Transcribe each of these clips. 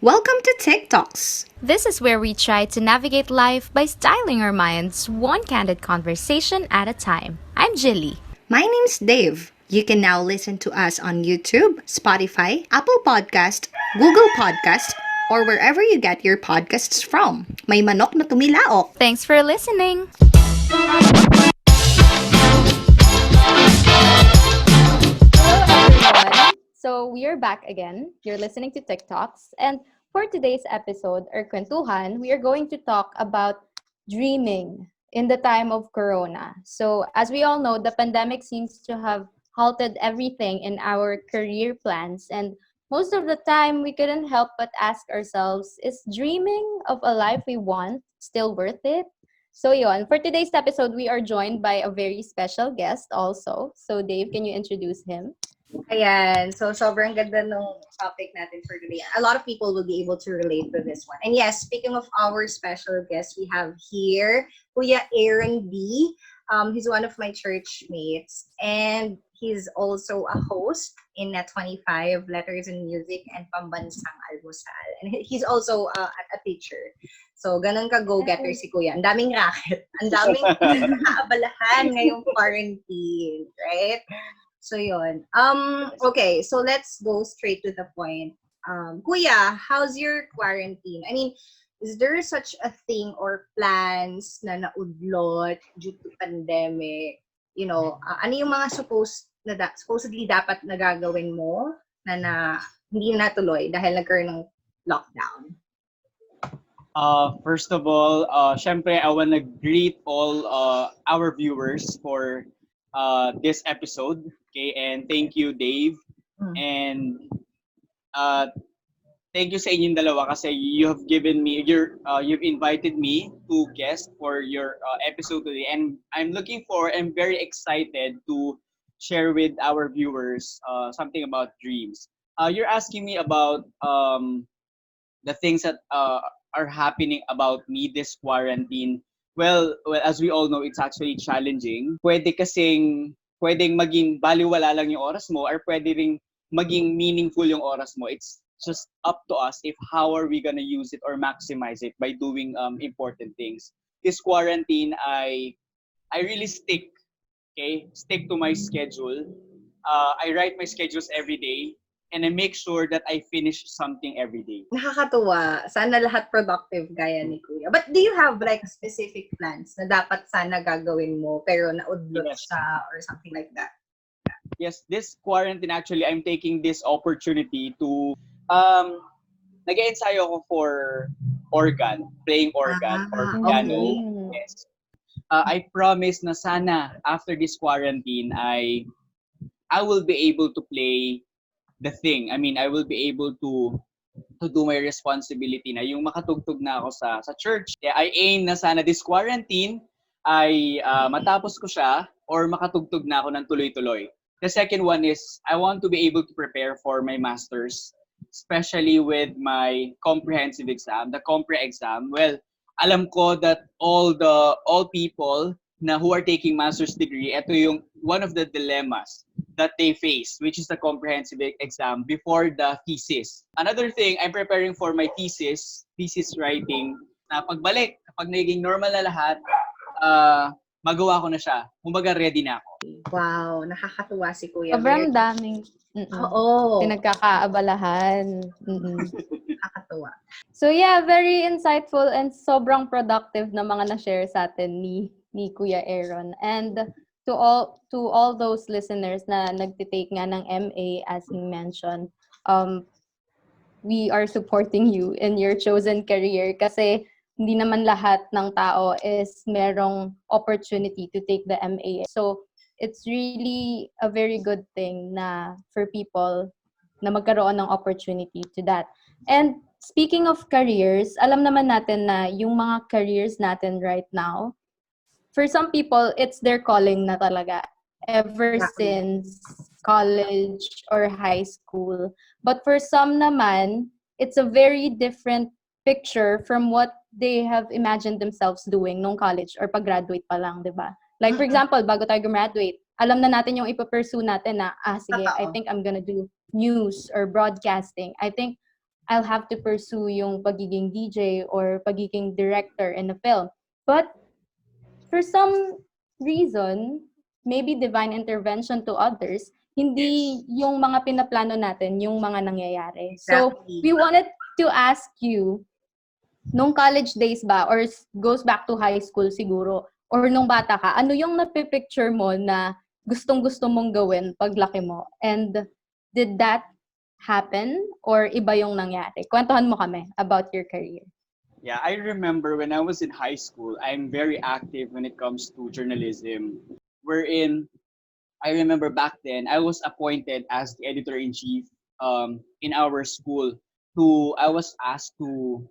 Welcome to TikToks. This is where we try to navigate life by styling our minds one candid conversation at a time. I'm Jilly. My name's Dave. You can now listen to us on YouTube, Spotify, Apple Podcast, Google Podcast, or wherever you get your podcasts from. May manok na tumilaok. Thanks for listening. Hello, everyone. So we are back again. You're listening to TikToks. And for today's episode, or Kwentuhan, we are going to talk about dreaming in the time of Corona. So as we all know, the pandemic seems to have halted everything in our career plans. And most of the time, we couldn't help but ask ourselves, is dreaming of a life we want still worth it? So yon, for today's episode, we are joined by a very special guest also. So Dave, can you introduce him? Ayan. So, sobrang ganda nung topic natin for today. A lot of people will be able to relate to this one. And yes, speaking of our special guest, we have here Kuya Aaron B. He's one of my church mates. And he's also a host in Net 25, Letters and Music, and Pambansang Almusal. And he's also a teacher. So, ganun ka go-getter si Kuya. Ang daming racket. Ang daming nakaabalahan ngayong quarantine. Right? So yun. Okay, so let's go straight to the point. Kuya, how's your quarantine? I mean, is there such a thing or plans na naudlot due to pandemic? Ano yung mga supposedly dapat nagagawin mo na hindi natuloy dahil nagkaroon ng lockdown? First of all, syempre I want to greet all our viewers for this episode. Okay, and thank you, Dave. And thank you sa inyong dalawa kasi you have given me you've invited me to guest for your episode today, and I'm very excited to share with our viewers something about dreams. You're asking me about the things that are happening about me this quarantine. Well, as we all know, it's actually challenging. Pwedeng maging baliwala lang yung oras mo, or pwede ring maging meaningful yung oras mo. It's just up to us if how are we gonna use it or maximize it by doing important things. This quarantine, I really stick to my schedule. I write my schedules every day, and I make sure that I finish something every day. Nakakatuwa. Sana lahat productive gaya ni Kuya. But do you have like specific plans na dapat sana gagawin mo pero naudlot Yes. siya or something like that? Yes, this quarantine actually, I'm taking this opportunity to nag-ensayo ako for playing organ or piano. Okay. Yes. I promise na sana after this quarantine I will be able to play the thing. I mean, I will be able to do my responsibility na yung makatugtog na ako sa church. Yeah, I aim na sana this quarantine ay matapos ko siya or makatugtog na ako ng tuloy-tuloy. The second one is I want to be able to prepare for my masters, especially with my comprehensive exam, the compre exam. Well, alam ko that all people na who are taking master's degree, ito yung one of the dilemmas that they face, which is the comprehensive exam before the thesis. Another thing, I'm preparing for my thesis writing, na pagbalik, kapag naging normal na lahat, magawa ko na siya. Kumbaga, ready na ako. Wow, nakakatuwa si Kuya. Sobrang daming Oo, pinagkakaabalahan. nakakatuwa. So yeah, very insightful and sobrang productive na mga na-share sa atin ni Kuya Aaron. And to all those listeners na nagtitake nga ng MA, as he mentioned, we are supporting you in your chosen career kasi hindi naman lahat ng tao is merong opportunity to take the MA. So it's really a very good thing na for people na magkaroon ng opportunity to that. And speaking of careers, alam naman natin na yung mga careers natin right now, for some people, it's their calling na talaga ever since college or high school. But for some naman, it's a very different picture from what they have imagined themselves doing nung college or pag-graduate pa lang, di ba? Like, for example, bago tayo graduate, alam na natin yung ipapursue natin na, sige, I think I'm gonna do news or broadcasting. I think I'll have to pursue yung pagiging DJ or pagiging director in a film. But for some reason, maybe divine intervention to others, hindi Yes. yung mga pinaplano natin yung mga nangyayari. So, Exactly. we wanted to ask you, nung college days ba, or goes back to high school siguro, or nung bata ka, ano yung napipicture mo na gustong-gusto mong gawin paglaki mo? And did that happen or iba yung nangyari? Kwentuhan mo kami about your career. Yeah, I remember when I was in high school, I'm very active when it comes to journalism. Wherein I remember back then I was appointed as the editor in chief in our school. I was asked to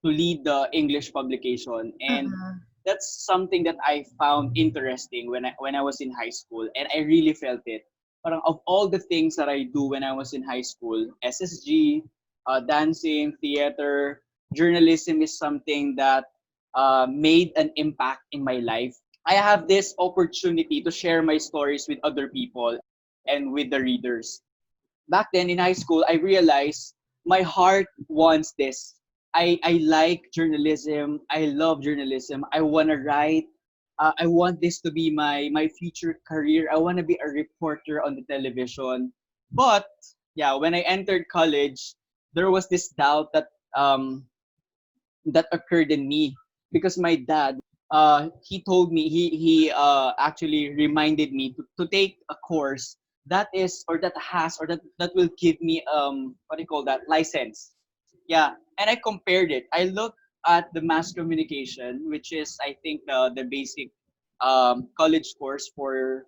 lead the English publication, and Mhm. that's something that I found interesting when I was in high school, and I really felt it. Parang of all the things that I do when I was in high school, SSG, dancing, theater, journalism is something that made an impact in my life. I have this opportunity to share my stories with other people and with the readers. Back then in high school, I realized my heart wants this. I like journalism. I love journalism. I want to write. I want this to be my future career. I want to be a reporter on the television. But yeah, when I entered college, there was this doubt that occurred in me because my dad he told me he actually reminded me to take a course that is or that has or that will give me what do you call that license. Yeah, and I compared it. I looked at the mass communication, which is I think the basic college course for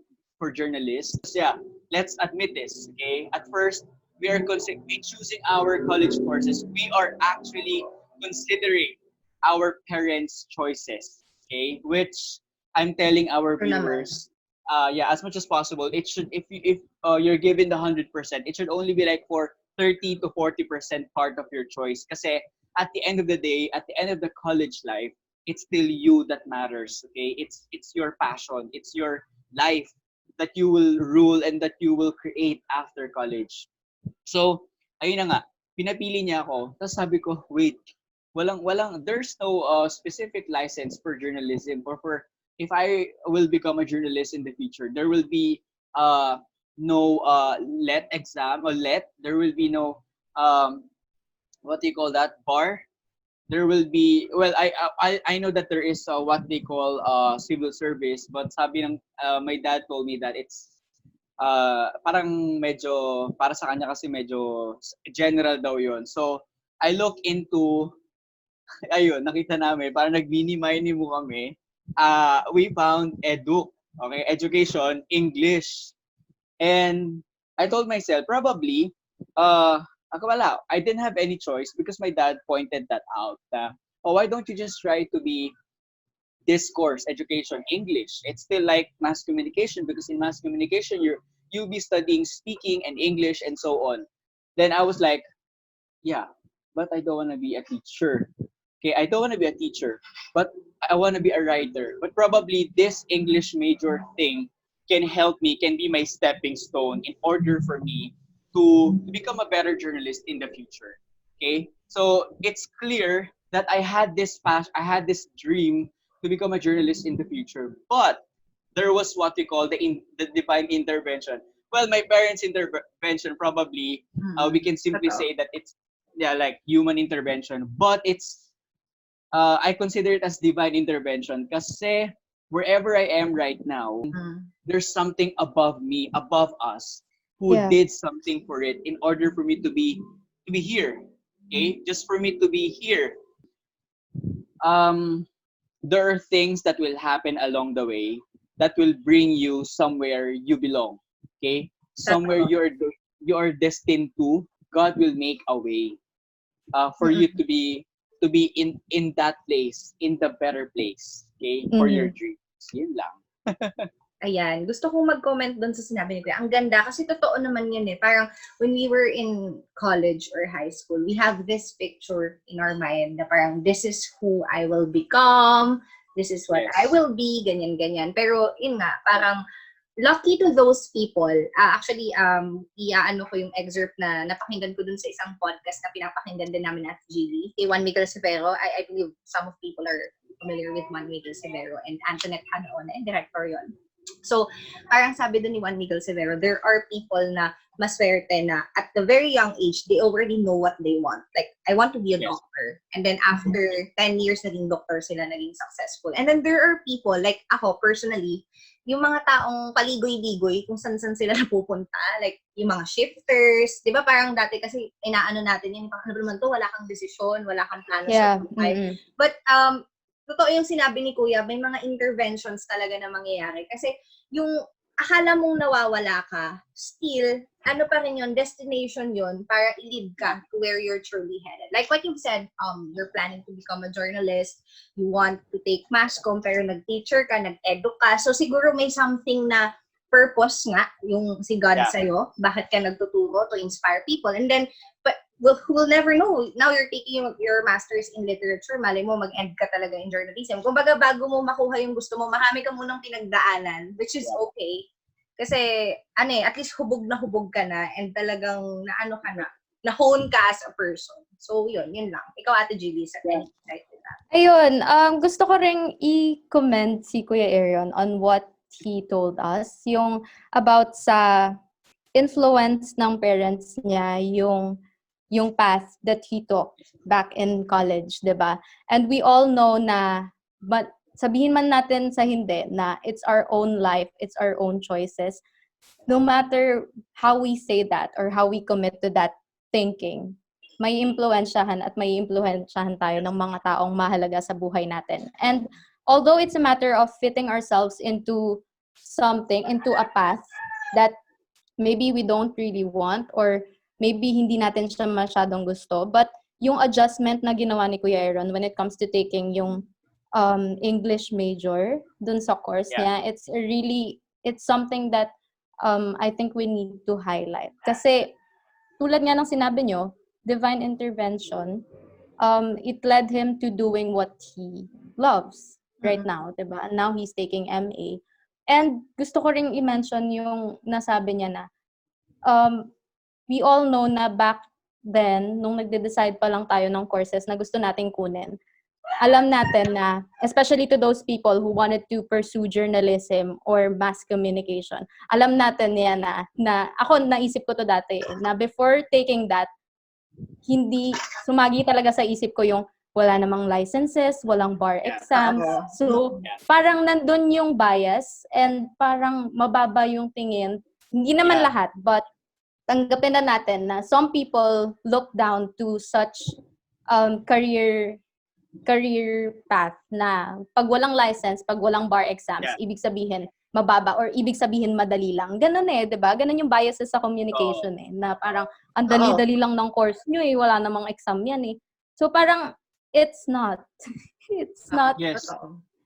journalists. Yeah, let's admit this. Okay, at first we choosing our college courses. We are actually considering our parents' choices. Okay, which I'm telling our True naman. viewers. Yeah, as much as possible, it should if you're given the 100%, it should only be like for 30 to 40% part of your choice. Kasi at the end of the day, at the end of the college life, it's still you that matters. Okay, it's your passion, it's your life that you will rule and that you will create after college. So, ayun na nga, pinapili niya ako. Tapos sabi ko, wait, there's no specific license for journalism or for if I will become a journalist in the future, there will be no let exam or there will be no what do you call that bar. There will be well I know that there is what they call civil service, but sabi ng my dad told me that it's parang medyo para sa kanya kasi medyo general daw yon. So I look into ayun, nakita namin, parang nag-mini-mini mo kami. We found edu, okay, education, English. And I told myself, probably, ako wala, I didn't have any choice because my dad pointed that out. Oh, why don't you just try to be this course, education, English? It's still like mass communication because in mass communication, you'll be studying speaking and English and so on. Then I was like, yeah, but I don't want to be a teacher. Okay, I don't want to be a teacher, but I want to be a writer. But probably this English major thing can help me, can be my stepping stone in order for me to become a better journalist in the future. Okay, so it's clear that I had this dream to become a journalist in the future, but there was what we call the divine intervention. Well, my parents' intervention probably we Mhm. can simply Totoo. say that it's yeah like human intervention, but it's I consider it as divine intervention kasi wherever I am right now, Mm. there's something above me, above us, who Yeah. did something for it in order for me to be here. Okay, just for me to be here. Um, there are things that will happen along the way that will bring you somewhere you belong. Okay, somewhere Totoo. you're destined to. God will make a way for you Mm-mm. to be in that place, in the better place, okay, for your Mhm. dreams. Yun lang. Ayan, gusto kong mag-comment doon sa sinabi ni Kuya. Ang ganda kasi totoo naman yun eh. Parang when we were in college or high school, we have this picture in our mind na parang this is who I will become, this is what I Yes. will be, ganyan-ganyan. Pero yun nga, parang lucky to those people. Actually, iaano ko yung excerpt na napakinggan ko dun sa isang podcast na pinapakinggan din namin at GV, kay Juan Miguel Severo. I believe some of people are familiar with Juan Miguel Severo and Antoinette Hanaone, director yon. So, parang sabi dun ni Juan Miguel Severo, there are people na maswerte na at the very young age, they already know what they want. Like, I want to be a Yes. doctor. And then after 10 years naging doctor sila, naging successful. And then there are people, like ako personally, yung mga taong paligoy-ligoy kung saan-saan sila napupunta, like yung mga shifters, di ba parang dati kasi inaano natin yun, parang ano naman to, wala kang desisyon, wala kang plano Yeah. sa buhay. But totoo yung sinabi ni Kuya, may mga interventions talaga na mangyayari. Kasi yung akala mong nawawala ka, still, ano pa rin yun, destination yun para i-lead ka to where you're truly headed. Like what you've said, you're planning to become a journalist, you want to take mass comm, pero nag-teacher ka, nag-edu ka, so siguro may something na purpose nga yung si God sa'yo, bakit ka nagtuturo to inspire people, and then, but we'll never know. Now you're taking your master's in literature, malay mo mag-end ka talaga in journalism. Kumbaga bago mo makuha yung gusto mo, marami ka munang pinagdaanan, which is okay. Kasi, at least hubog ka na and talagang naano ka na-hone ka as a person. So, yun lang. Ikaw, Ate Julie, sa any insight with that? Ayun, gusto ko ring i-comment si Kuya Aaron on what he told us, yung about sa influence ng parents niya, yung path that he took back in college, 'di ba? And we all know na, but sabihin man natin sa hindi, na it's our own life, it's our own choices. No matter how we say that or how we commit to that thinking, may impluwensyahan at may impluwensyahan tayo ng mga taong mahalaga sa buhay natin. And although it's a matter of fitting ourselves into something, into a path that maybe we don't really want or maybe hindi natin siya masyadong gusto, but yung adjustment na ginawa ni Kuya Aaron when it comes to taking yung English major dun sa course niya, it's something that I think we need to highlight. Kasi tulad nga ng sinabi nyo, divine intervention, it led him to doing what he loves right now, diba? And now he's taking MA. And gusto ko ring i-mention yung nasabi niya na we all know na back then, nung nagde-decide pa lang tayo ng courses na gusto nating kunin, alam natin na, especially to those people who wanted to pursue journalism or mass communication, alam natin yan na ako naisip ko to dati, na before taking that, hindi, sumagi talaga sa isip ko yung wala namang licenses, walang bar exams. So, parang nandun yung bias and parang mababa yung tingin. Hindi naman lahat, but tanggapin na natin na some people look down to such career path na pag walang license, pag walang bar exams, ibig sabihin mababa or ibig sabihin madali lang. Ganun di ba? Ganun yung biases sa communication na parang ang dali-dali lang ng course nyo wala namang exam yan So parang it's not it's not Yes.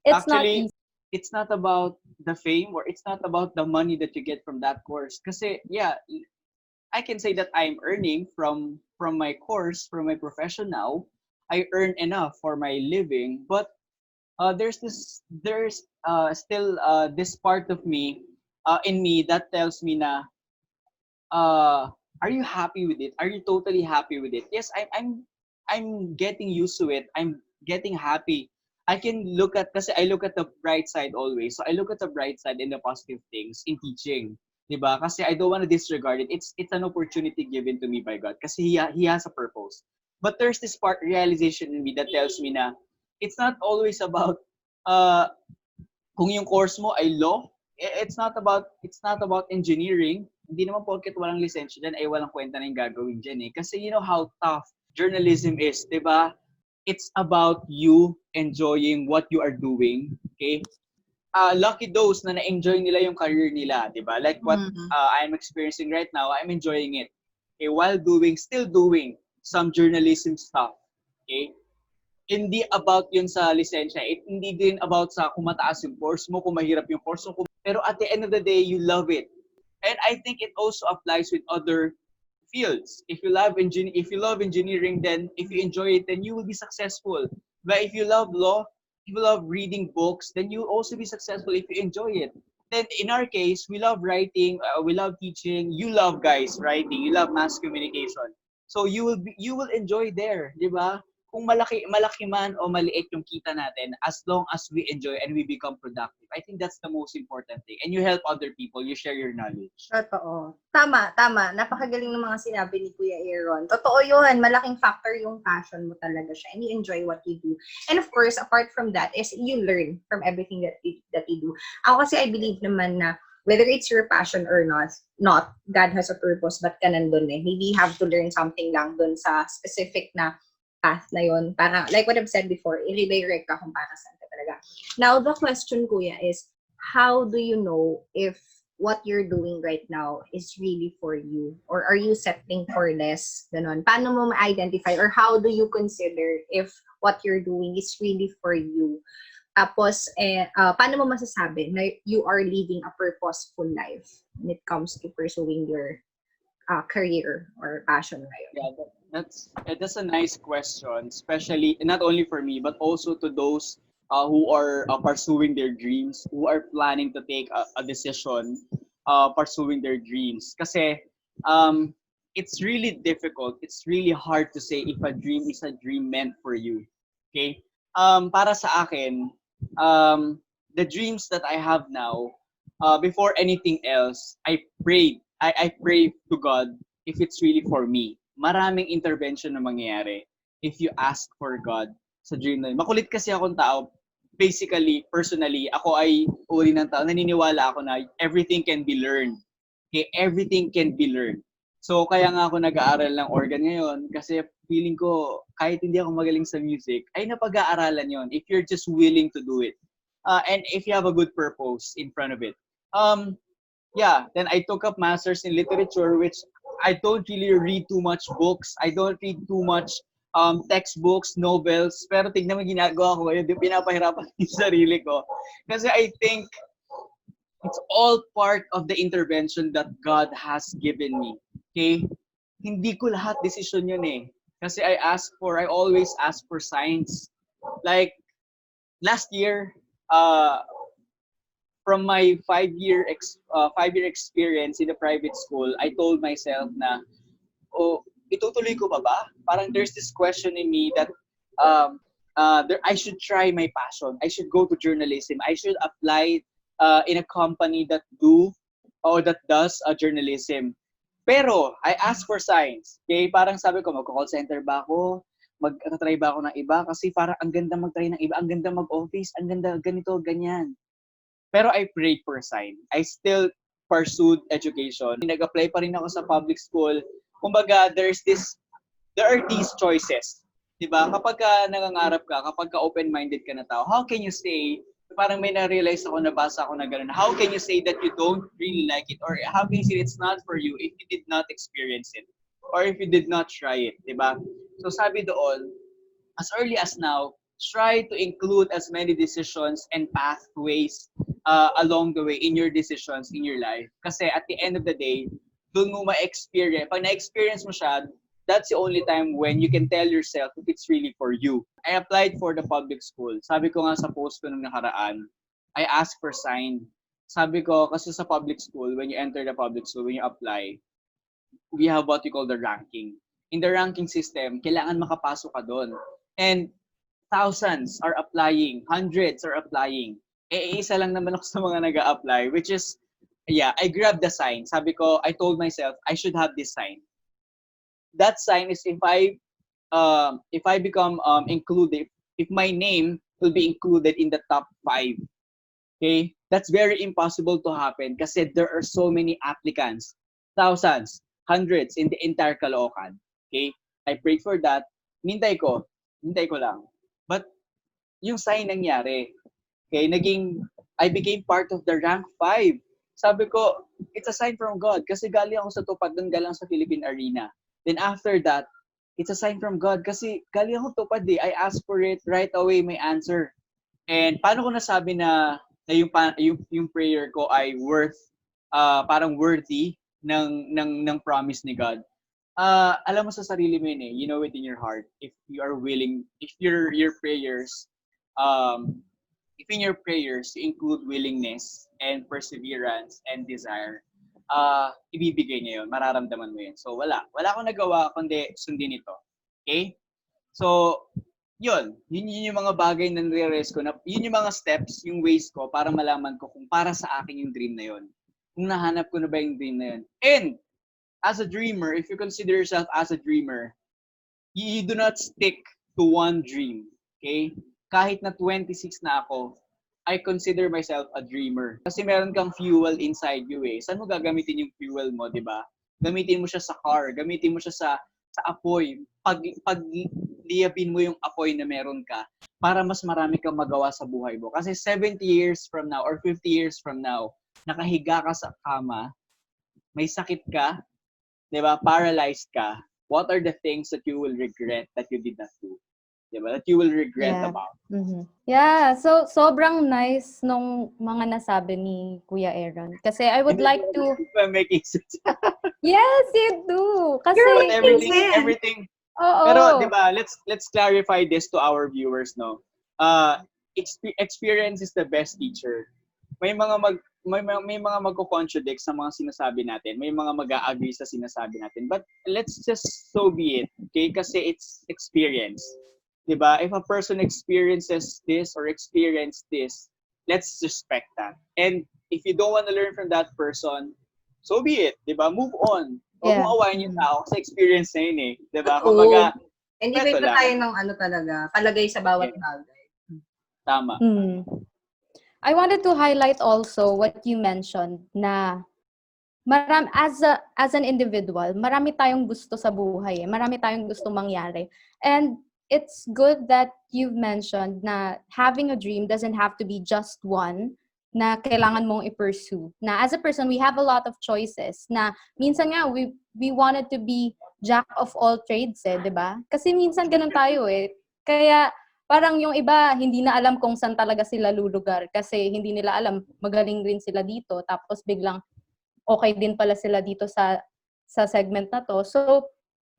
it's Actually, not easy. it's not about the fame or it's not about the money that you get from that course. Kasi I can say that I'm earning from my course, from my profession now. I earn enough for my living, but there's still this part of me in me that tells me na are you happy with it? Are you totally happy with it? Yes, I'm getting used to it. I'm getting happy. I can look at, kasi I look at the bright side always. So I look at the bright side and the positive things in teaching. Diba? Kasi I don't want to disregard it. It's an opportunity given to me by God. Kasi he has a purpose. But there's this part realization in me that tells me na it's not always about kung yung course mo ay law, it's not about engineering. Hindi naman porket walang lisensya dyan ay walang kwenta na yung gagawin dyan Kasi you know how tough journalism is, di ba? It's about you enjoying what you are doing, okay? Lucky those na na-enjoy nila yung career nila, di ba? Like what I'm experiencing right now, I'm enjoying it. Okay, while still doing some journalism stuff, okay? Hindi about yun sa lisensya. Hindi din about sa kung mataas yung course mo, kung mahirap yung course mo. Pero at the end of the day, you love it. And I think it also applies with other fields. If you love engineering, then if you enjoy it, then you will be successful. But if you love law, if you love reading books, then you will also be successful if you enjoy it. Then in our case, we love writing, we love teaching. You love guys writing, you love mass communication. So you will enjoy there, di ba? Kung malaki man o maliit yung kita natin, as long as we enjoy and we become productive, I think that's the most important thing. And you help other people, you share your knowledge. Totoo. Tama, tama. Napakagaling ng mga sinabi ni Kuya Aaron. Totoo yun. Malaking factor yung passion mo talaga siya. And you enjoy what you do. And of course, apart from that, is you learn from everything that you do. Ako kasi I believe naman na whether it's your passion or not, God has a purpose, but ka nandun eh. Maybe you have to learn something lang dun sa specific na path na yun. Para, like what I've said before, i-redirect ka kung para saan ka talaga. Now, the question, Kuya, is how do you know if what you're doing right now is really for you? Or are you settling for less? Ganon. Paano mo ma-identify? Or how do you consider if what you're doing is really for you? Tapos, paano mo masasabi na you are living a purposeful life when it comes to pursuing your career or passion ngayon? Yeah, that's a nice question, especially not only for me but also to those who are pursuing their dreams, who are planning to take a decision pursuing their dreams. Kasi it's really difficult. It's really hard to say if a dream is a dream meant for you. Okay? Para sa akin, the dreams that I have now, before anything else, I pray to God if it's really for me. Maraming intervention na mangyayari if you ask for God sa dream na yun. Makulit kasi akong tao. Basically, personally, ako ay uri ng tao. Naniniwala ako na everything can be learned. Okay? Everything can be learned. So, kaya nga ako nag-aaral ng organ ngayon kasi feeling ko, kahit hindi ako magaling sa music, ay napag-aaralan yon if you're just willing to do it. And if you have a good purpose in front of it. Yeah, then I took up masters in literature, which I don't really read too much books. I don't read too much textbooks, novels. Pero tignan mo ginagawa ko ngayon, pinapahirapan yung sarili ko. Kasi I think it's all part of the intervention that God has given me. Okay? Hindi ko lahat decision yun eh. Kasi I always ask for signs. Like, last year, from my 5-year experience in a private school, I told myself na, oh, itutuloy ko ba? Parang there's this question in me that I should try my passion. I should go to journalism. I should apply in a company that does journalism. Pero I ask for signs. Okay, parang sabi ko, mag-call center ba ako? Mag-try ba ako ng iba? Kasi parang ang ganda mag-try ng iba, ang ganda mag-office, ang ganda ganito, ganyan. Pero I prayed for a sign. I still pursued education. Nag-apply pa rin ako sa public school. Kumbaga, there are these choices. Diba? Kapag nangangarap ka, kapag open-minded ka na tao, how can you say, parang may na-realize ako, nabasa ako na gano'n, how can you say that you don't really like it? Or how can you say it's not for you if you did not experience it? Or if you did not try it? Diba? So sabi doon, as early as now, try to include as many decisions and pathways along the way in your decisions in your life. Kasi at the end of the day, doon mo ma-experience. Pag na-experience mo siya, that's the only time when you can tell yourself if it's really for you. I applied for the public school. Sabi ko nga sa post ko nung nakaraan, I asked for sign. Sabi ko, kasi sa public school, when you enter the public school, when you apply, we have what we call the ranking. In the ranking system, kailangan makapasok ka doon. And thousands are applying, hundreds are applying. Isa lang naman ako sa mga nag-a-apply, which is, yeah, I grabbed the sign. Sabi ko, I told myself, I should have this sign. That sign is if I become included, if my name will be included in the top 5. Okay? That's very impossible to happen kasi there are so many applicants. Thousands, hundreds in the entire Caloocan. Okay? I prayed for that. Hintay ko lang. But yung sign nangyari. Okay, I became part of the rank 5. Sabi ko, it's a sign from God kasi galing ako sa tupad doon, galing sa Philippine Arena. Then after that, it's a sign from God kasi galing ako tupad eh. I asked for it, right away may answer. And paano ko nasabi na yung prayer ko ay parang worthy ng promise ni God? Alam mo sa sarili mo yun eh. You know it in your heart. If you are willing, if your prayers if in your prayers you include willingness and perseverance and desire, ibibigay niya yun, mararamdaman mo yun. So wala akong nagawa kundi sundin ito. Okay? So, yun yung mga bagay na nire-realize ko na, yun yung mga steps, yung ways ko para malaman ko kung para sa akin yung dream na yun. Kung nahanap ko na ba yung dream na yun. And, as a dreamer, if you consider yourself as a dreamer, you do not stick to one dream. Okay? Kahit na 26 na ako, I consider myself a dreamer. Kasi meron kang fuel inside you eh. Saan mo gagamitin yung fuel mo, di ba? Gamitin mo siya sa car, gamitin mo siya sa apoy. Pagliyabin mo yung apoy na meron ka para mas marami kang magawa sa buhay mo. Kasi 70 years from now or 50 years from now, nakahiga ka sa kama, may sakit ka, di ba? Paralyzed ka. What are the things that you will regret that you did not do? Diba? That you will regret about. Mm-hmm. Yeah, so sobrang nice nung mga nasabi ni Kuya Aaron. Kasi I would like to... I'm making sense. Yes, you do! Kasi... You're making everything. Oo. Pero, di ba, let's clarify this to our viewers, no? Experience is the best teacher. May mga magko-contradict sa mga sinasabi natin. May mga mag-a-agree sa sinasabi natin. But let's just so be it, okay? Kasi it's experience. Diba? If a person experiences this or experienced this, let's respect that. And if you don't want to learn from that person, so be it. Diba? Move on. Huwag mo awayin yung tao kasi experience na yun eh. Diba? Kumbaga, and iba tayo ng talaga, palagay sa bawat bagay. Tama. I wanted to highlight also what you mentioned na as an individual, marami tayong gusto sa buhay. Marami tayong gusto mangyari. And it's good that you've mentioned na having a dream doesn't have to be just one na kailangan mong i-pursue. Na as a person, we have a lot of choices. Na minsan nga, we wanted to be jack of all trades di ba? Kasi minsan ganun tayo Kaya parang yung iba, hindi na alam kung saan talaga sila lulugar kasi hindi nila alam, magaling rin sila dito. Tapos biglang okay din pala sila dito sa segment na to. So,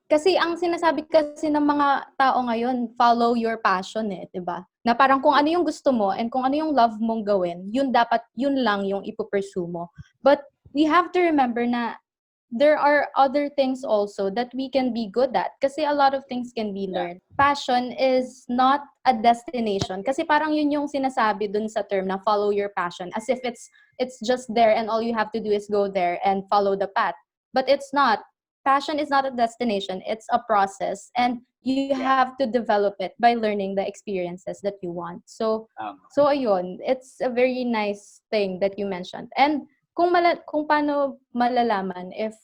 kasi ang sinasabi kasi ng mga tao ngayon, follow your passion 'di ba? Na parang kung ano yung gusto mo and kung ano yung love mong gawin, yun lang yung ipo-pursue mo. But we have to remember na there are other things also that we can be good at kasi a lot of things can be learned. Passion is not a destination kasi parang yun yung sinasabi dun sa term na follow your passion as if it's just there and all you have to do is go there and follow the path. But it's not. Passion is not a destination, it's a process and you have to develop it by learning the experiences that you want. So ayun, it's a very nice thing that you mentioned. And kung paano malalaman if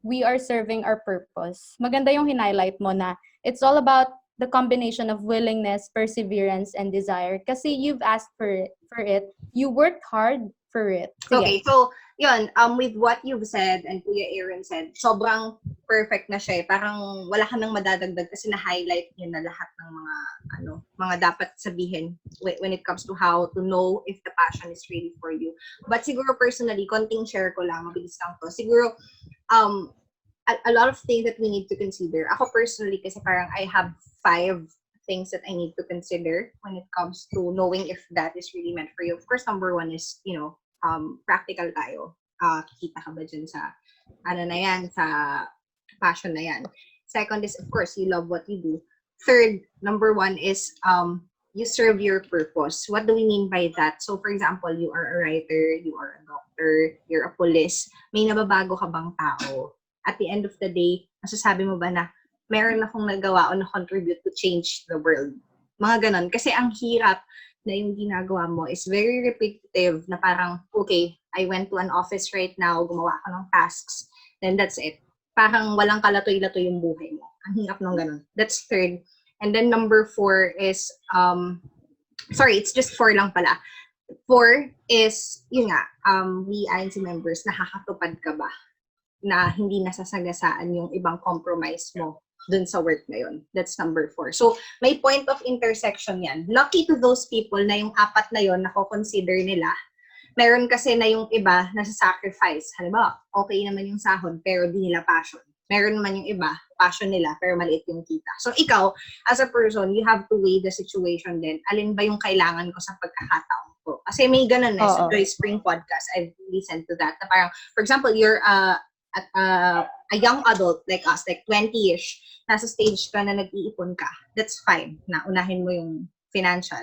we are serving our purpose, maganda yung highlight mo na it's all about the combination of willingness, perseverance, and desire. Kasi you've asked for it, you worked hard for it. Sige. Okay, so yun, with what you've said and Kuya Aaron said, sobrang perfect na siya Parang wala ka nang madadagdag kasi na-highlight niyo na lahat ng mga dapat sabihin when it comes to how to know if the passion is really for you. But siguro personally, konting share ko lang, mabilis lang to. Siguro, a lot of things that we need to consider. Ako personally, kasi parang I have 5 things that I need to consider when it comes to knowing if that is really meant for you. Of course, number 1 is, practical tayo. Kikita ka ba dyan sa, sa passion na yan. Second is, of course, you love what you do. Third, number 1 is, you serve your purpose. What do we mean by that? So, for example, you are a writer, you are a doctor, you're a police. May nababago ka bang tao? At the end of the day, masasabi mo ba na, meron akong nagawa o na-contribute to change the world? Mga ganon. Kasi ang hirap na yung ginagawa mo is very repetitive na parang, okay, I went to an office right now, gumawa ako ng tasks, then that's it. Parang walang kalatoy-latoy yung buhay mo. Ang hirap nung ganon. That's third. And then number 4 is, sorry, it's just 4 lang pala. 4 is, yun nga, we INC members, nakakatupad ka ba? Na hindi nasasagasaan yung ibang compromise mo dun sa work na yun. That's number 4. So, may point of intersection yan. Lucky to those people na yung 4 na yun, nako-consider nila. Meron kasi na yung iba nasa-sacrifice. Halimbawa, okay naman yung sahod, pero di nila passion. Meron naman yung iba, passion nila, pero maliit yung kita. So ikaw, as a person, you have to weigh the situation din. Alin ba yung kailangan ko sa pagkakataon ko? Kasi may ganun sa Oo. Joy Spring podcast, I've listened to that. Na parang, for example, you're a young adult like us, like 20-ish, nasa stage ka na nag-iipon ka. That's fine, na unahin mo yung financial.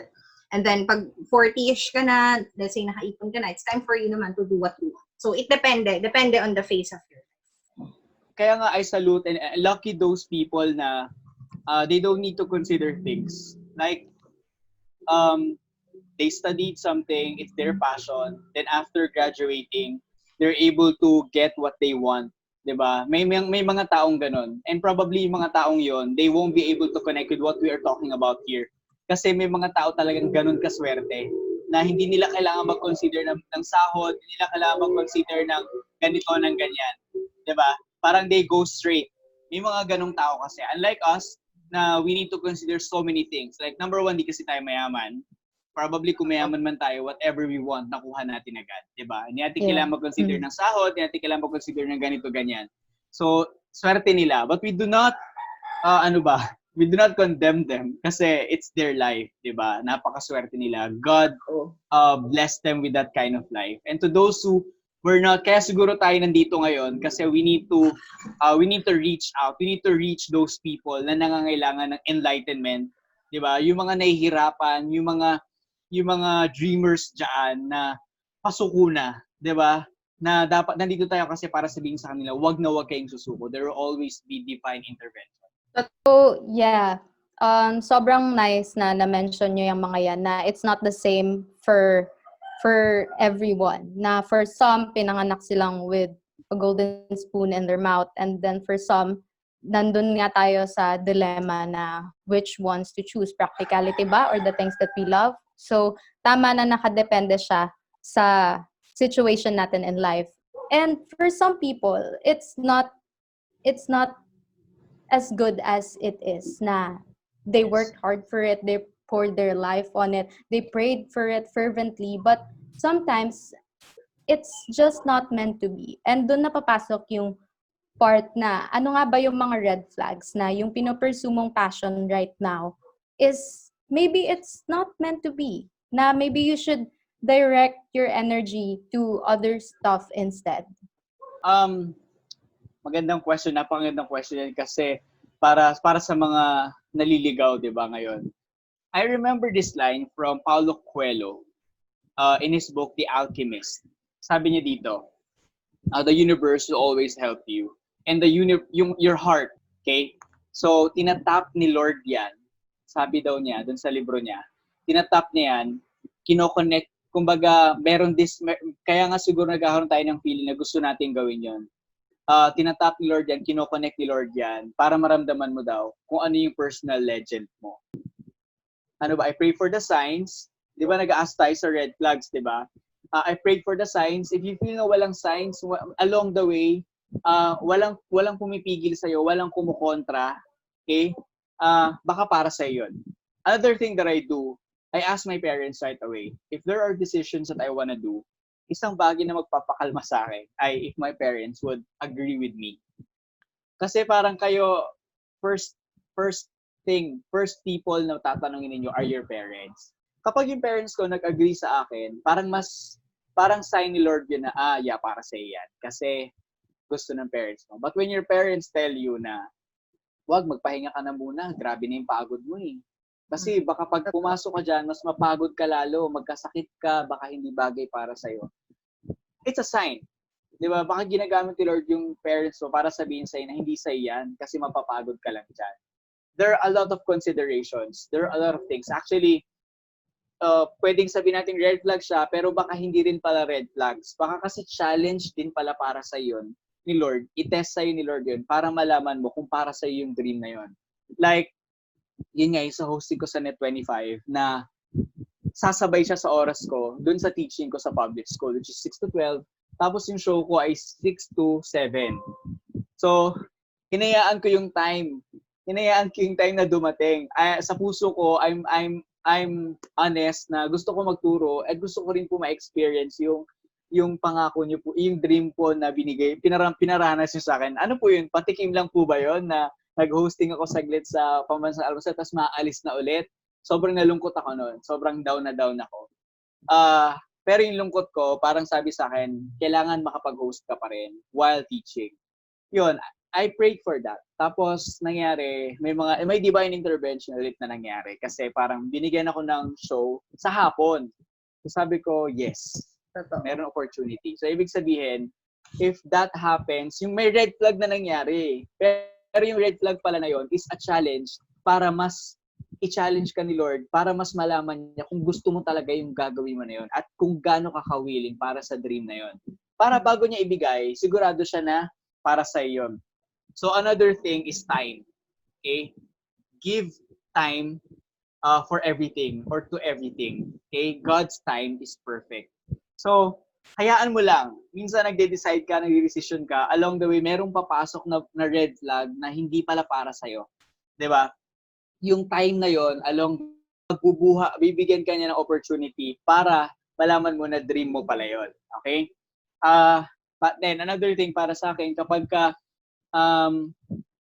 And then, pag 40-ish ka na, let's say nakaipon ka na, it's time for you naman to do what you want. So, it depende on the phase of your life. Kaya nga I salute and lucky those people na they don't need to consider things. Like, they studied something, it's their passion, then after graduating, they're able to get what they want. 'Di ba? May mga taong ganun. And probably yung mga taong yon, they won't be able to connect with what we are talking about here. Kasi may mga tao talagang ganun kaswerte na hindi nila kailangan mag-consider ng sahod, hindi nila kailangan mag-consider ng ganito, ng ganyan. 'Di ba? Parang they go straight. May mga ganung tao kasi. Unlike us, na we need to consider so many things. Like, number one, di kasi tayo mayaman. Probably kung mayaman man tayo, whatever we want, nakuha natin agad. Diba? Hindi natin kailangan mag-consider ng sahod, hindi natin kailangan mag-consider ng ganito, ganyan. So, swerte nila. But we do not, we do not condemn them kasi it's their life, diba? Napakaswerte nila. God bless them with that kind of life. And to those who were not, kaya siguro tayo nandito ngayon kasi we need to reach out. We need to reach those people na nangangailangan ng enlightenment. Diba? Yung mga nahihirapan, yung mga dreamers diyan na pasuko na, 'di ba? Na dapat nandito tayo kasi para sabihin sa kanila, wag kayong susuko. There will always be divine intervention. So, yeah. Sobrang nice na na-mention nyo yung mga yan na it's not the same for everyone. Na for some, pinanganak silang with a golden spoon in their mouth, and then for some, nandun nga tayo sa dilemma na which ones to choose, practicality ba or the things that we love. So, tama na nakadepende siya sa situation natin in life. And for some people, it's not as good as it is na they worked hard for it, they poured their life on it, they prayed for it fervently, but sometimes it's just not meant to be. And doon napapasok yung part na ano nga ba yung mga red flags na yung pinopursue mong passion right now is maybe it's not meant to be. Na maybe you should direct your energy to other stuff instead. Magandang question, napakagandang question yan kasi para sa mga naliligaw, 'di ba, ngayon. I remember this line from Paulo Coelho in his book The Alchemist. Sabi niya dito, the universe will always help you. And your heart, okay? So, tinatap ni Lord yan. Sabi daw niya, dun sa libro niya, tinatap niya yan, kinoconnect, kumbaga, kaya nga siguro nagkakaroon tayo ng feeling na gusto natin gawin yon. Tinatap ni Lord yan, kinoconnect ni Lord yan, para maramdaman mo daw kung ano yung personal legend mo. Ano ba? I pray for the signs. Di ba nag-ask tayo sa red flags, di ba? I prayed for the signs. If you feel na walang signs along the way, walang pumipigil sa'yo, walang kumukontra, okay? Baka para sa'yo yun. Another thing that I do, I ask my parents right away, if there are decisions that I wanna do, isang bagay na magpapakalma sa akin ay if my parents would agree with me. Kasi parang kayo, first people na tatanungin ninyo are your parents. Kapag yung parents ko nag-agree sa akin, parang sign ni Lord yun na, yeah, para sa yan. Kasi gusto ng parents mo. But when your parents tell you na, wag, magpahinga ka na muna, grabe na yung pagod mo eh. Kasi baka pag pumasok ka dyan, mas mapagod ka lalo, magkasakit ka, baka hindi bagay para sa'yo. It's a sign. Di ba? Baka ginagamit ni Lord yung parents mo para sabihin sa'yo na hindi sa'yo yan kasi mapapagod ka lang dyan. There are a lot of considerations. There are a lot of things. Actually, pwedeng sabihin natin red flag siya, pero baka hindi rin pala red flags. Baka kasi challenge din pala para sa yun ni Lord. I-test sa'yo ni Lord yun para malaman mo kung para sa'yo yung dream na yun. Like, yun nga, sa hosting ko sa Net 25 na sasabay siya sa oras ko dun sa teaching ko sa public school, which is 6 to 12. Tapos yung show ko ay 6 to 7. So, hinayaan ko yung time. Hinayaan ko yung time na dumating. Sa puso ko, I'm honest na gusto ko magturo at gusto ko rin po ma-experience yung yung pangako niyo po, yung dream po na binigay, pinaranas niyo sa akin. Ano po yun? Patikim lang po ba yun na nag-hosting ako saglit sa pambansang almusal tapos maalis na ulit? Sobrang nalungkot ako noon. Sobrang down na down ako. Pero yung lungkot ko, parang sabi sa akin, kailangan makapag-host ka pa rin while teaching. Yun, I prayed for that. Tapos nangyari, may divine intervention ulit na nangyari kasi parang binigyan ako ng show sa hapon. So sabi ko, yes, Totoo. meron opportunity. So ibig sabihin, if that happens, yung may red flag na nangyari, pero yung red flag pala na yon is a challenge para mas i-challenge ka ni Lord para mas malaman niya kung gusto mo talaga yung gagawin mo na yon at kung gaano ka ka-willing para sa dream na yon. Para bago niya ibigay, sigurado siya na para sa iyo. So another thing is time. Okay? Give time for everything or to everything. Okay? God's time is perfect. So, hayaan mo lang. Minsan nagde-decide ka, nagde-decision ka, along the way, merong papasok na red flag na hindi pala para sa'yo. 'Di ba? Yung time na yon along bibigyan ka niya ng opportunity para malaman mo na dream mo pala yon. Okay? But then, another thing para sa akin, kapag ka,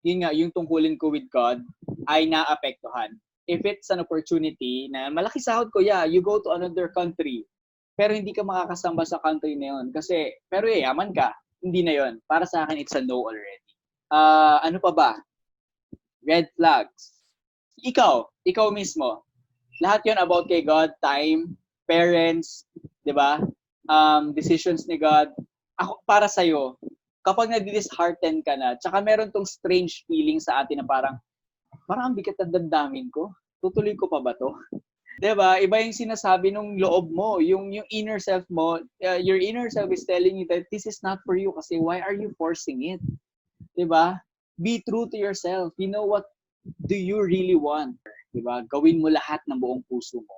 yun nga, yung tungkulin ko with God ay naapektuhan. If it's an opportunity na malaki sahod ko, yeah, you go to another country, pero hindi ka makakasamba sa country na yun. Kasi, pero yaman ka, hindi na yon. Para sa akin, it's a no already. Ano pa ba? Red flags. Ikaw mismo. Lahat yon about kay God, time, parents, di ba? Decisions ni God. Ako, para sa'yo, kapag nadi-dishearten ka na, tsaka meron tong strange feeling sa atin na parang ang bigat ng damdamin ko. Tutuloy ko pa ba to? 'Di ba? Iba yung sinasabi ng loob mo, yung inner self mo, your inner self is telling you that this is not for you kasi why are you forcing it? 'Di ba? Be true to yourself. You know what do you really want? 'Di ba? Gawin mo lahat ng buong puso mo.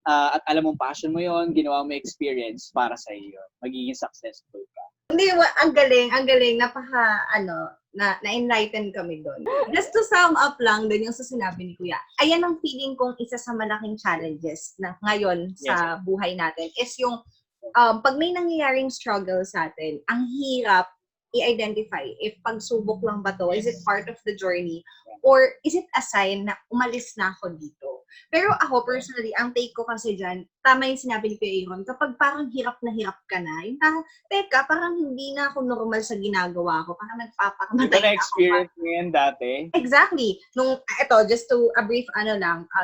At alam mong passion mo 'yon, ginawa mo experience para sa iyo. Magiging successful ka. Hindi, ang galing, na-enlighten kami doon. Just to sum up lang din yung sa sinabi ni Kuya, ayan ang feeling kong isa sa malaking challenges na ngayon sa buhay natin is yung pag may nangyayaring struggle sa atin, ang hirap i-identify if pagsubok lang ba to, is it part of the journey, or is it a sign na umalis na ako dito? Pero ako, personally, ang take ko kasi dyan, tama yung sinabi ni Kuya Aaron, kapag parang hirap na hirap ka na, yung teka, parang hindi na ako normal sa ginagawa ko, parang nagpapakamatay na ako. Na-experience mo yan dati? Exactly. Just to a brief,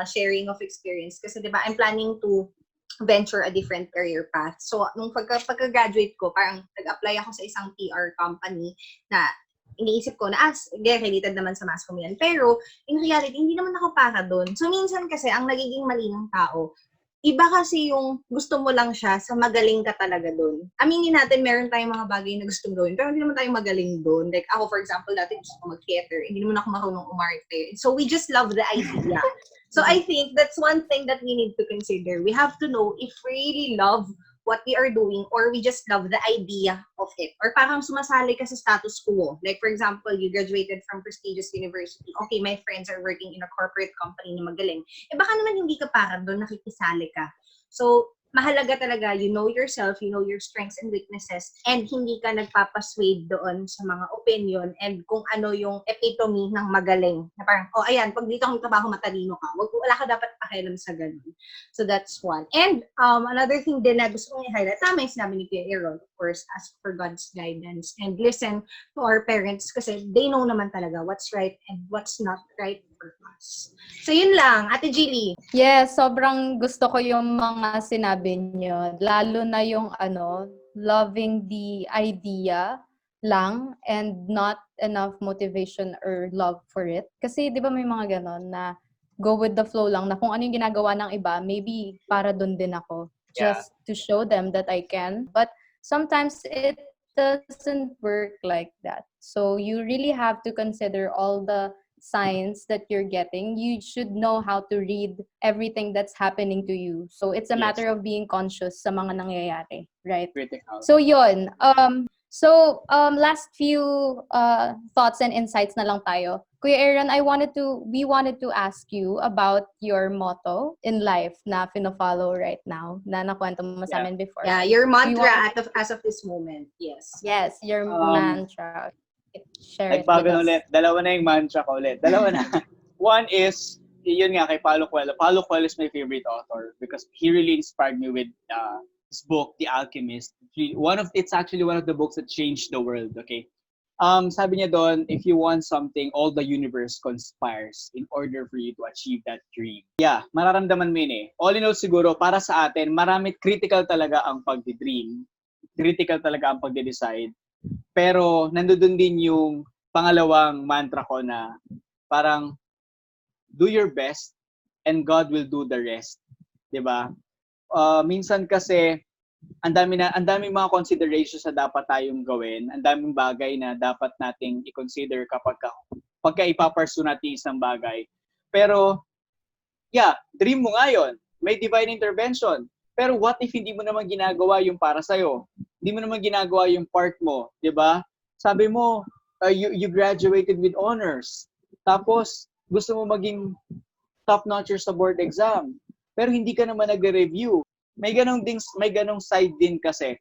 sharing of experience, kasi diba, I'm planning to venture a different career path. So, nung pagka-graduate ko, parang nag-apply ako sa isang PR company na iniisip ko na, related naman sa mass comm yan. Pero, in reality, hindi naman ako para doon. So, minsan kasi, ang nagiging mali ng tao, iba kasi yung gusto mo lang siya sa magaling ka talaga doon. Aminin natin, meron tayong mga bagay na gusto gawin, pero hindi naman tayo magaling doon. Like, ako, for example, dati gusto ko mag-theater. Hindi naman ako marunong umarte. So, we just love the idea. So, I think that's one thing that we need to consider. We have to know if we really love what we are doing or we just love the idea of it. Or parang sumasali ka sa status quo. Like, for example, you graduated from prestigious university. Okay, my friends are working in a corporate company na magaling. Baka naman hindi ka para doon, nakikisali ka. So, mahalaga talaga, you know yourself, you know your strengths and weaknesses, and hindi ka nagpapaswade doon sa mga opinion and kung ano yung epitome ng magaling. Na parang, ayan, pag dito kang trabaho, matalino ka. Wala ka dapat pakialam sa ganun. So that's one. And another thing din na gusto kong i-highlight, tama yung sinabi ni Kuya Aaron, of course, ask for God's guidance and listen to our parents kasi they know naman talaga what's right and what's not right for us. So yun lang, Ate Jilly. Yes, sobrang gusto ko yung mga sinabi niyo. Lalo na yung loving the idea lang and not enough motivation or love for it. Kasi 'di ba may mga ganon na go with the flow lang na kung ano yung ginagawa ng iba, maybe para doon din ako. Just to show them that I can. But sometimes it doesn't work like that. So you really have to consider all the signs that you're getting. You should know how to read everything that's happening to you. So it's a matter of being conscious sa mga nangyayari, right? Critical. So yun. Last few thoughts and insights na lang tayo. Kuya Aaron, we wanted to ask you about your motto in life na fino-follow right now, na nakwento mo sa amin before. Yeah, your mantra want- as of this moment. Yes. Yes, your Um, mantra. Share it with Nagbago na us. ulit. Dalawa na yung mantra ko ulit. Dalawa na. One is, yun nga, kay Paulo Coelho. Paulo Coelho is my favorite author because he really inspired me with his book, The Alchemist. It's actually one of the books that changed the world, okay? Sabi niya doon, if you want something, all the universe conspires in order for you to achieve that dream. Yeah, mararamdaman mo yun eh. All in all siguro, para sa atin, critical talaga ang pag-dream. Critical talaga ang pag-decide. Pero nandoon din yung pangalawang mantra ko na parang do your best and God will do the rest. 'Di ba? Minsan kasi ang daming mga considerations na dapat tayong gawin, ang daming bagay na dapat nating i-consider pagka ipapursue natin isang bagay. Pero yeah, dream mo nga yun. May divine intervention. Pero what if hindi mo naman ginagawa yung para sa'yo? Hindi mo naman ginagawa yung part mo, di ba? Sabi mo, you graduated with honors. Tapos, gusto mo maging top-notcher sa board exam. Pero hindi ka naman nagre-review. May ganong side din kasi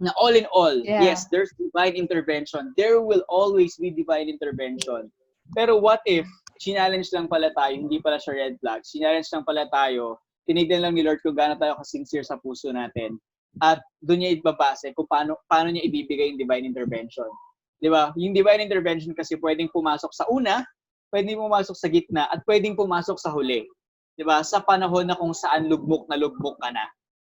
na all in all, yes, there's divine intervention. There will always be divine intervention. Pero what if, challenge lang pala tayo, hindi pala siya red flag, challenge lang pala tayo, tinignan lang ni Lord kung gaano tayo ka-sincere sa puso natin. At doon niya ibabase kung paano niya ibibigay yung divine intervention. Di ba? Yung divine intervention kasi pwedeng pumasok sa una, pwedeng pumasok sa gitna, at pwedeng pumasok sa huli. Di ba? Sa panahon na kung saan lugmok na lugmok ka na.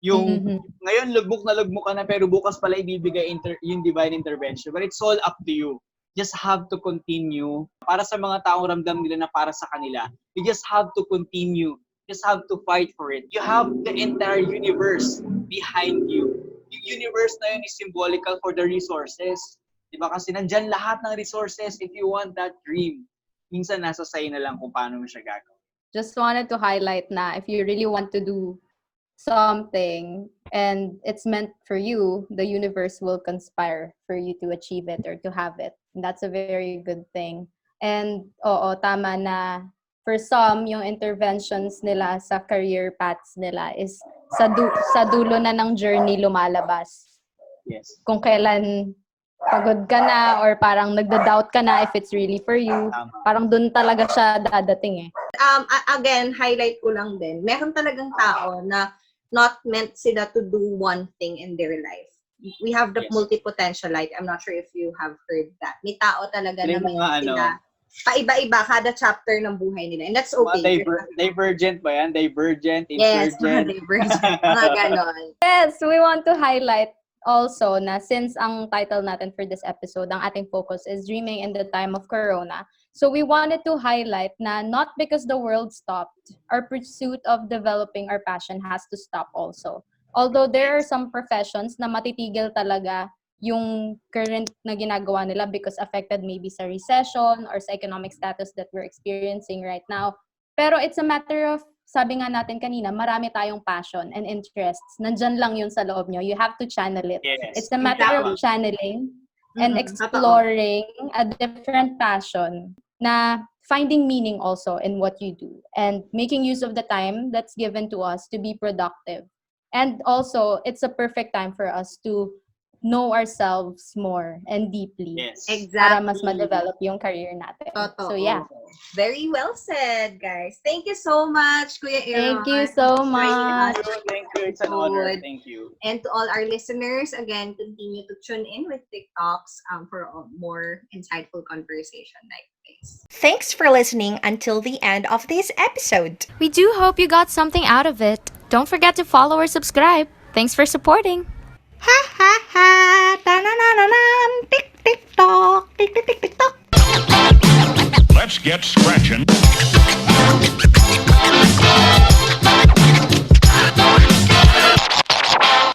Yung ngayon lugmok na lugmok ka na pero bukas pala ibibigay yung divine intervention. But it's all up to you. Just have to continue. Para sa mga taong ramdam nila na para sa kanila, you just have to continue. Just have to fight for it. You have the entire universe behind you. Yung universe na yun is symbolical for the resources. Diba? Kasi nandyan lahat ng resources if you want that dream. Minsan nasa sa'yo na lang kung paano mo siya gagawin. Just wanted to highlight na if you really want to do something and it's meant for you, the universe will conspire for you to achieve it or to have it. And that's a very good thing. And tama na for some, yung interventions nila sa career paths nila is sa dulo na ng journey lumalabas. Yes. Kung kailan pagod ka na or parang nagda-doubt ka na if it's really for you, parang dun talaga siya dadating eh. Again, highlight ko lang din, meron talagang tao na not meant sila to do one thing in their life. We have the multi-potentialite. I'm not sure if you have heard that. May tao talaga na meant sila. Paiba-iba kada chapter ng buhay nila. And that's okay. Divergent ba yan? Divergent, insurgent. Yes, divergent. Mga ganon. Yes, we want to highlight also na since ang title natin for this episode, ang ating focus is dreaming in the time of Corona. So we wanted to highlight na not because the world stopped, our pursuit of developing our passion has to stop also. Although there are some professions na matitigil talaga yung current na ginagawa nila because affected maybe sa recession or sa economic status that we're experiencing right now. Pero it's a matter of, sabi nga natin kanina, marami tayong passion and interests. Nandyan lang yun sa loob nyo. You have to channel it. Yes. It's a matter of channeling and exploring a different passion na finding meaning also in what you do and making use of the time that's given to us to be productive. And also, it's a perfect time for us to know ourselves more and deeply. Yes. Exactly. Para mas ma-develop yung career natin. Totoo. So, yeah. Very well said, guys. Thank you so much, Kuya Aaron. Thank you so much. Thank you. It's an honor. Thank you. And to all our listeners, again, continue to tune in with TikToks for more insightful conversation like this. Thanks for listening until the end of this episode. We do hope you got something out of it. Don't forget to follow or subscribe. Thanks for supporting. Ha ha ha! Ta-na-na-na-nam! Tick-tick-tock! Tick-tick-tick-tock! Let's get scratching.